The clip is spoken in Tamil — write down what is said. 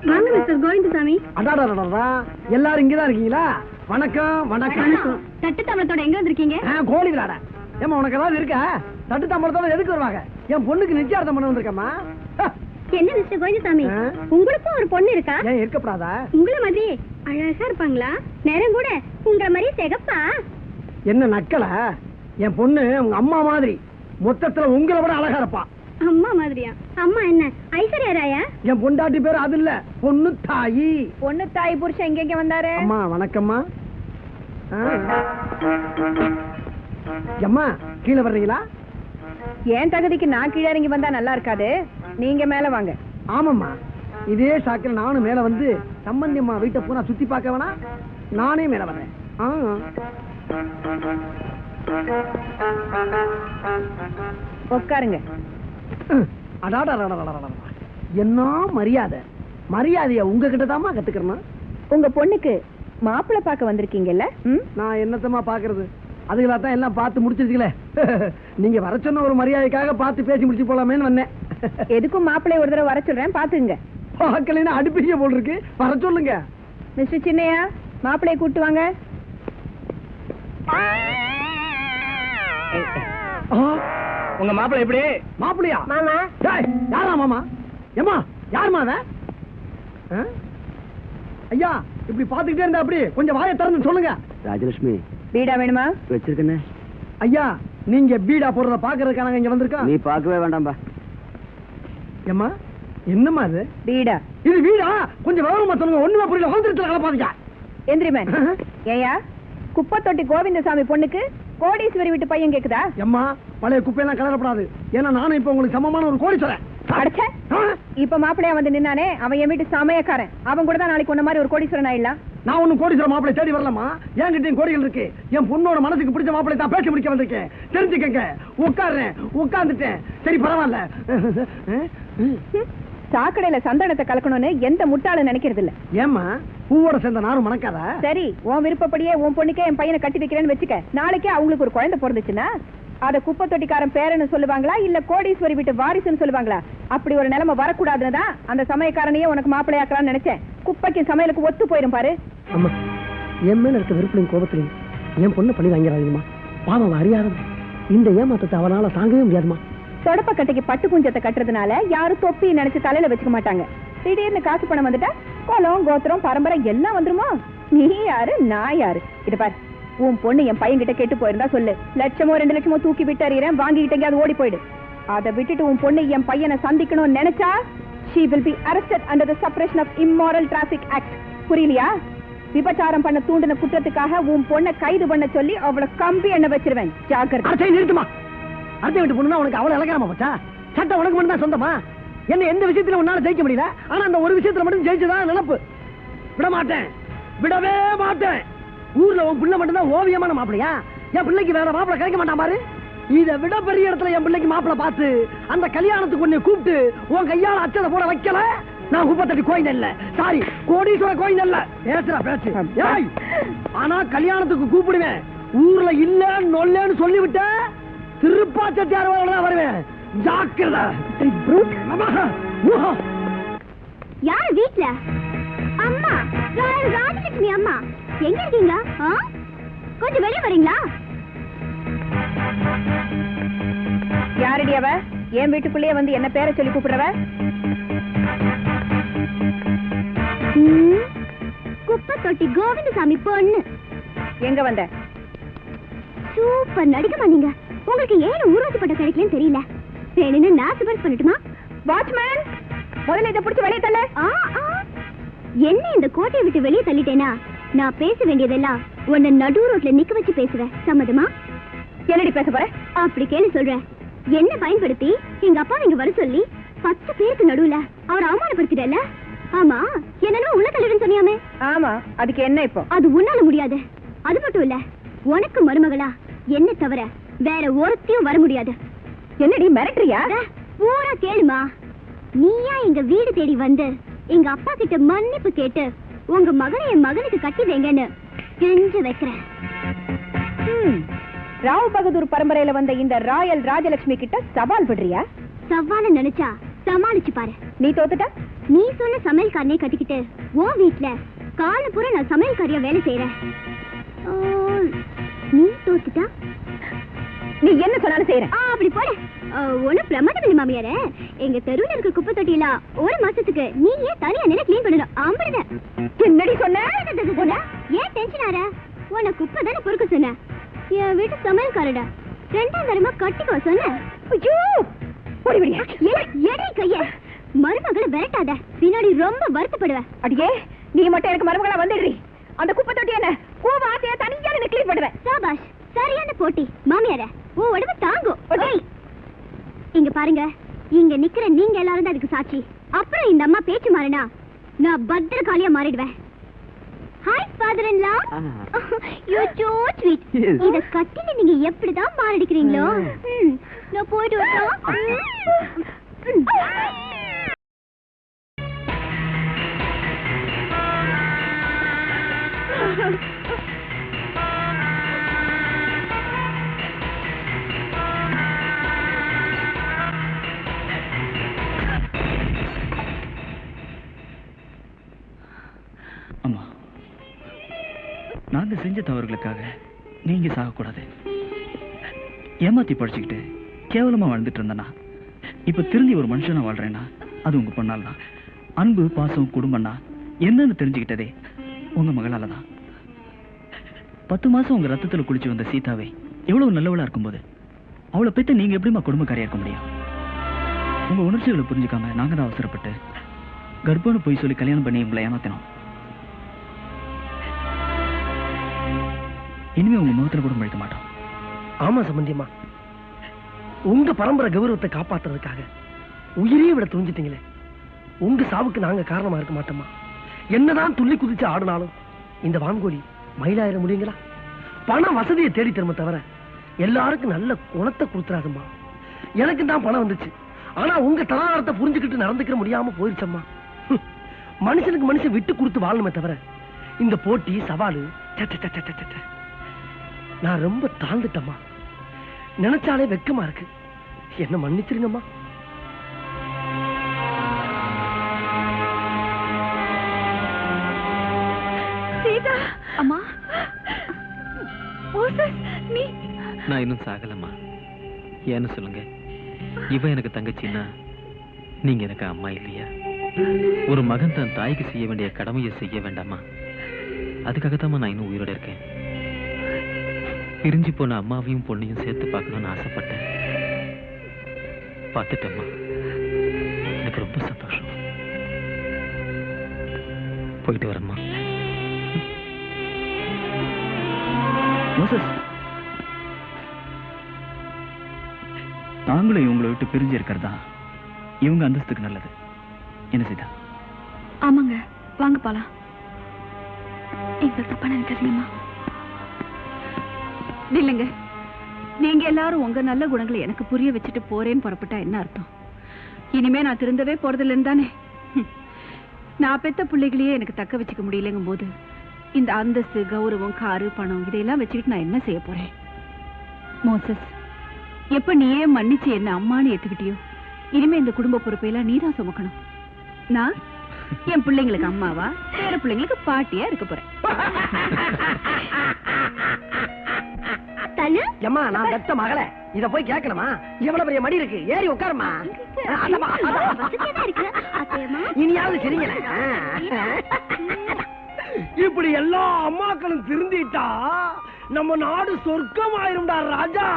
வாங்க மிஸ்டர் கோவிந்தசாமி. அடாடா, எல்லாரும் இங்கதான் இருக்கீங்களா? வணக்கம். வணக்கம். தட்டு தமிழத்தோட எங்க வந்திருக்கீங்க? கோழி விளாட. ஏமா உனக்கு ஏதாவது இருக்கா? தட்டு தமிழத்தோட எதுக்கு வருவாங்க? என் பொண்ணுக்கு நிச்சயார்த்தம் பண்ண வந்திருக்கம்மா. என்ன மிஸ்டர் கோவிந்தசாமி, உங்களுக்கும் ஒரு பொண்ணு இருக்கா? ஏன் இருக்கப்படாதா? உங்களை மாதிரி அழகா இருப்பாங்களா? நேரம் கூட உங்களை மாதிரி சிகப்பா? என்ன நக்கல? என் பொண்ணு உங்க அம்மா மாதிரி, மொத்தத்துல உங்களை விட அழகா இருப்பா. அம்மா மாதிரியா? அம்மா என்ன ஐஸ்வர்யா ராயா? என் பொண்டாட்டி பேரு அது இல்ல, பொண்ணு தாயி. பொண்ணு தாய் புருஷன் எங்க வந்தாரு? அம்மா வணக்கம்மா. அம்மா கீழே வர்றீங்களா? ஏன் தகுதிக்கு நான் கீழே இறங்கி வந்தா நல்லா இருக்காது, நீங்க மேல வாங்க. ஆமாம்மா, இதே சாக்கில் நானும் மேல வந்து சம்பந்தி அம்மா வீட்டை பூரா சுத்தி பார்க்க வேணா, நானே மேல வர்றேன். உட்காருங்க. என்ன மரியாதை? மரியாதைய உங்ககிட்ட தாமா கத்துக்கிறேன். உங்க பொண்ணுக்கு மாப்பிள்ளை பார்க்க வந்திருக்கீங்கல்ல? நான் என்னத்தமா பாக்குறது? அதுகளா தான் எல்லாம் பார்த்து முடிச்சிருக்கீங்களே. நீங்க வர சொன்ன ஒரு மரியாதைக்காக பார்த்து பேசி முடிச்சு போலாமேன்னு வந்தேன். எதுக்கும் மாப்பிள்ளை ஒரு தடவை வர சொல்றேன், பாத்துங்க. பார்க்கலைன்னா அடிப்பீங்க போல் இருக்கு, வர சொல்லுங்க. மிஸ்டர் சின்னையா, மாப்பிள்ளைய கூட்டு வாங்க. உங்க மாப்பிள்ளை எப்படி? மாப்பிள்ளையா? மாமா. யாரா மாமா? ஏமா யாருமா அவன்? ஐயா இப்படி பாத்துக்கிட்டே இருந்தா அப்படி கொஞ்சம் வாயை திறந்து சொல்லுங்க. ராஜலட்சுமி பீடா வேணுமா? வச்சிருக்கேன். ஐயா நீங்க பீடா போடுறத பாக்குறதுக்கான இங்க வந்திருக்கோம். நீ பார்க்கவே வேண்டாம்பா. ஏமா என்னமா இது? பீடா. இது வீடா? கொஞ்சம் விவரமா சொல்லுங்க, ஒண்ணுமே புரியல. ஹோந்திரத்துல கலப்பாதீங்க. எந்திரிமேன். ஏயா குப்பை தொட்டி கோவிந்தசாமி பொண்ணுக்கு கோடீஸ்வரி வீட்டு பையன் கேக்குதா? எம்மா பழைய குப்பையெல்லாம் கலரப்படாது. ஏன்னா நானும் இப்ப உங்களுக்கு சமமான ஒரு கோடீஸ்வரன். இப்ப மாப்பிள்ளையா வந்து நின்னானே, அவன் என் வீட்டு சமயக்காரன். அவன் கூட தான் நாளைக்கு ஒன்ன மாதிரி ஒரு கோடீஸ்வரன் ஆயிடலாம். நான் ஒன்னும் கோடீஸ்வரன் மாப்பிள்ளை தேடி வரலமா. என்கிட்டயும் கோடிகள் இருக்கு. என் பொண்ணோட மனசுக்கு பிடிச்ச மாப்பிள்ளை தான் பேசி முடிக்க வந்திருக்கேன். தெரிஞ்சுக்கங்க. உட்கார்றேன், உட்கார்ந்துட்டேன். சரி பரவாயில்ல. சாக்கடையில சந்தனத்தை கலக்கணும்னு எந்த முட்டாளும் நினைக்கிறது இல்ல. ஏமா பூவோட சேர்ந்த நாரும் மணக்காத? சரி, உன் விருப்பப்படியே உன் பொண்ணுக்கே என் பையனை கட்டி வைக்கிறேன்னு வச்சுக்க. நாளைக்கே அவங்களுக்கு ஒரு குழந்தை பிறந்துச்சுன்னா அத குப்பை தொட்டிக்காரன் பேரன்னு சொல்லுவாங்களா, இல்ல கோடீஸ்வரி வீட்டு வாரிசுன்னு சொல்லுவாங்களா? அப்படி ஒரு நிலைமை வரக்கூடாதுதான் அந்த சமயக்காரனையே உனக்கு மாப்பிள்ளையாக்கலாம்னு நினைச்சேன். குப்பைக்கு சமையலுக்கு ஒத்து போயிரும் பாரு. அம்மா என் மேல இருக்க விருப்பலையும் கோபத்திலையும் என் பொண்ணு பண்ணி வாங்கிறாங்கம்மா. பாவம் அறியாதம். இந்த ஏமாத்தத்தை அவனால தாங்கவே முடியாதுமா. தொடப்ப கட்டைக்கு பட்டு குஞ்சத்தை கட்டுறதுனால யாரும் தொப்பி நினைச்சு தலையில வச்சுக்க மாட்டாங்க. திடீர்னு காசு பணம் வந்துட்டா குலம் கோத்திரம் பரம்பரை எல்லாம் வந்துருமா? நீ யாரு நான் யாரு? இது பாரு, உன் பொண்ணு என் பையன் கிட்ட கேட்டு போயிருந்தா சொல்லு, லட்சமோ 2 லட்சமோ தூக்கி விட்டுறேன், வாங்கிக்கிட்டே அது ஓடி போயிடு. அதை விட்டுட்டு உன் பொண்ணு என் பையனை சந்திக்கணும்னு நினைச்சா she will be arrested under the suppression of immoral traffic act. புரியலையா? விபச்சாரம் பண்ண தூண்டின குற்றத்துக்காக உன் பொண்ணை கைது பண்ண சொல்லி அவளை கம்பி எண்ணெய் வச்சிருவேன். ஜாக்கிரதை. நிறுத்துமா. அடுத்த வீட்டு பொண்ணுனா உனக்கு அவ்வளவு இலக்காரமா போச்சா? சட்டம் உனக்கு மட்டும் தான் சொந்தமா? என்ன எந்த விஷயத்துல உன்னால ஜெயிக்க முடியல, ஆனா அந்த ஒரு விஷயத்துல மட்டும் ஜெயிச்சதான் நினைப்பு. விட மாட்டேன், விடவே மாட்டேன். ஊர்ல உன் பிள்ளை மட்டும் தான் ஓவியமான மாப்பிளையா? என் பிள்ளைக்கு வேற மாப்பிளை கிடைக்க மாட்டான் பாரு. இதை விட பெரிய இடத்துல என் பிள்ளைக்கு மாப்பிளை பார்த்து அந்த கல்யாணத்துக்கு உன்னை கூப்பிட்டு உன் கையால அச்சதை போட வைக்கல, நான் குப்பை தட்டி கோயில் இல்ல, சாரி கோடீஸ்வர கோயில் இல்ல. பேசுறா பேச்சு. ஆனா கல்யாணத்துக்கு கூப்பிடுவேன், ஊர்ல இல்ல நொல்லன்னு சொல்லிவிட்ட திருப்பா சட்டியார் தான் வருவேன். ஜாக்கிரதை. யார் வீட்ல? அம்மா, ராஜலட்சுமி அம்மா. எங்க இருக்கீங்க? கொஞ்சம் வெளியே வரீங்களா? யாரடி அவ? என் வீட்டுக்குள்ளேயே வந்து என்ன பேரை சொல்லி கூப்பிடுறவ? குப்பை தொட்டி கோவிந்தசாமி பொண்ணு. எங்க வந்த? சூப்பர் நடிகமா நீங்க. உங்களுக்கு ஏன் ஊராட்சி பட்ட கிடைக்கலன்னு தெரியல. வேணும்னு நான் சிபாரிசு பண்ணட்டுமா? வாட்ச்மேன், முதல்ல இதை பிடிச்சி வெளியே தள்ள. என்ன இந்த கோட்டையை விட்டு வெளியே தள்ளிட்டேனா நான் பேச வேண்டியதெல்லாம் உன்னை நடு ரோட்ல நிக்க வச்சு பேசுவேன். சம்மதமா? என்னடி பேச போற? அப்படி கேளு சொல்றேன். என்ன பயன்படுத்தி எங்க அப்பா இங்க வர சொல்லி 10 பேருக்கு நடுவுல அவர் அவமானப்படுத்திடல. ஆமா, என்னன்னு உள்ள தள்ளிடுன்னு சொன்னியாமே. ஆமா, அதுக்கு என்ன இப்போ? அது உன்னால முடியாது. அது மட்டும் இல்ல, உனக்கு மருமகளா என்ன தவிர வேற ஒருத்தையும் வர முடியாது. என்னடி மிரட்டுறியா? பூரா கேளுமா. நீயா எங்க வீடு தேடி வந்து எங்க அப்பா கிட்ட மன்னிப்பு கேட்டு உங்க மகனை என் மகனுக்கு கட்டி வைங்கன்னு கெஞ்ச வைக்கிறேன். ராவ் பகதூர் பரம்பரையில வந்த இந்த ராயல் ராஜலட்சுமி கிட்ட சவால் பண்றியா? சவால நினைச்சா சமாளிச்சு பாரு. நீ தோத்துட்டா நீ சொன்ன சமையல்காரனே கட்டிக்கிட்டு உன் வீட்டுல காலம் பூரா நான் சமையல்காரியா வேலை செய்யறேன். நீ தோத்துட்டா நீ என்ன சொன்னாலும் செய்யற. அப்படி போட ஒண்ணு பிரமாதம் இல்ல மாமியாரே. எங்க தெருவில் இருக்கிற குப்பை தொட்டியில ஒரு மாசத்துக்கு நீ ஏன் தனியா நிலை கிளீன் பண்ணணும். ஆம்பளை என்னடி சொன்ன? ஏன் டென்ஷன் ஆற? உன்னை குப்பை தானே பொறுக்க சொன்ன. என் வீட்டு சமையல்காரடா 2ஆம் தரமா கட்டிக்கோ சொன்ன. கைய மருமகளை விரட்டாத, பின்னாடி ரொம்ப வருத்தப்படுவ. அடியே நீ மட்டும் எனக்கு மருமகளா வந்துடுறி. அந்த குப்பை தொட்டி என்ன ஆசையா தனியா கிளீன் பண்ணுவேன். சாபாஷ், சரியான போட்டி மாமியார. உன் உடம்பு தாங்கும். இங்க பாருங்க, இங்க நிக்கிற நீங்க எல்லாரும் தான் அதுக்கு சாட்சி. அப்புறம் இந்த அம்மா பேச்சு மாறினா நான் பத்திரகாளியா மாறிடுவேன். Hi father in law. You so sweet. இத கட்டில நீங்க எப்படிதான் மாறிடுறீங்களோ. நான் போயிட்டு வரேன். அம்மா, நாங்க செஞ்ச தவறுகளுக்காக நீங்க சாகக்கூடாது. ஏமாத்தி படிச்சுக்கிட்டு கேவலமா வாழ்ந்துட்டு இருந்தனா, இப்ப திரும்பி ஒரு மனுஷனா வாழ்றேன்னா அது உங்க பொண்ணால தான். அன்பு, பாசம், குடும்பம்னா என்னன்னு தெரிஞ்சுக்கிட்டதே உங்க மகளால தான். 10 மாசம் உங்க ரத்தத்துல குளிச்சு வந்த சீதாவை எவ்வளவு நல்லவளா இருக்கும்போது அவளை பெத்த நீங்க எப்படிமா குடும்பக்காரியா இருக்க முடியும்? உங்க உணர்ச்சிகளை புரிஞ்சுக்காம நாங்க தான் அவசரப்பட்டு கர்ப்பம்னு போய் சொல்லி கல்யாணம் பண்ணி உங்களை ஏமாத்தினோம். இனிமே உங்க முகத்துல கூட முழிக்க மாட்டோம். ஆமா சம்பந்தியம்மா, உங்க பரம்பரை கௌரவத்தை காப்பாத்துறதுக்காக உயிரே விட துணிஞ்சிட்டீங்களே. உங்க சாவுக்கு நாங்க காரணமா இருக்க மாட்டோமா? என்னதான் துள்ளி குதிச்சு ஆடினாலும் இந்த வான்கோழி மயிலாயிர முடியுங்களா? பண வசதியை தேடி தரும தவிர எல்லாருக்கும் நல்ல குணத்தை கொடுத்துறாதும்மா. எனக்கு தான் பணம் வந்துச்சு, ஆனா உங்க தலாரத்தை புரிஞ்சுக்கிட்டு நடந்துக்கிற முடியாம போயிருச்சம்மா. மனுஷனுக்கு மனுஷன் விட்டு கொடுத்து வாழணுமே தவிர இந்த போட்டி சவாலு நான் ரொம்ப தாழ்ந்துட்டம்மா. நினைச்சாலே வெக்கமா இருக்கு. என்ன மன்னிச்சிருங்கம்மா. சீதா அம்மா. நீ நான் இன்னும் சாகலம்மா. ஏன்னு சொல்லுங்க. இவ எனக்கு தங்கச்சின்னா நீங்க எனக்கு அம்மா இல்லையா? ஒரு மகன் தன் தாய்க்கு செய்ய வேண்டிய கடமையை செய்ய வேண்டாமா? அதுக்காகத்தாம்மா நான் இன்னும் உயிரோட இருக்கேன். பிரிஞ்சு போன அம்மாவையும் பொண்ணையும் சேர்த்து பார்க்கணும்னு ஆசைப்பட்டேன். பார்த்துட்டேம்மா. எனக்கு ரொம்ப சந்தோஷம். போயிட்டு வரேம்மா. நாங்களும் இவங்களை விட்டு பிரிஞ்சு இருக்கிறதா இவங்க அந்தஸ்துக்கு நல்லது. என்ன செய்தா? ஆமாங்க, வாங்க போலாம். எங்களுக்கு தப்பா நினைக்காதீங்கம்மா. இல்லைங்க, நீங்க எல்லாரும் உங்க நல்ல குணங்களை எனக்கு புரிய வச்சுட்டு போறேன்னு புறப்பட்டா என்ன அர்த்தம்? இனிமே நான் திருந்தவே போறதில்லைன்னு தானே? நான் பெத்த பிள்ளைகளையே எனக்கு தக்க வச்சுக்க முடியலங்கும் போது இந்த அந்தஸ்து, கௌரவம், காரு, பணம் இதையெல்லாம் வச்சுக்கிட்டு நான் என்ன செய்ய போறேன்? மோசஸ், எப்ப நீயே மன்னிச்சு என்ன அம்மான்னு ஏத்துக்கிட்டியோ, இனிமே இந்த குடும்ப பொறுப்பையெல்லாம் நீதான் சுமக்கணும். நான் என் பிள்ளைங்களுக்கு அம்மாவா, வேற பிள்ளைங்களுக்கு பாட்டியா இருக்க போறேன். ஏம்மா, நான் பெத்த மகள இத போய் கேட்கணுமா? எவ்வளவு பெரிய மடி இருக்கு, ஏறி உட்காருமா. இனியாவது சரிங்கள. இப்படி எல்லா அம்மாக்களும் திருந்திட்டா நம்ம நாடு சொர்க்கம் ஆயிரும்டா ராஜா.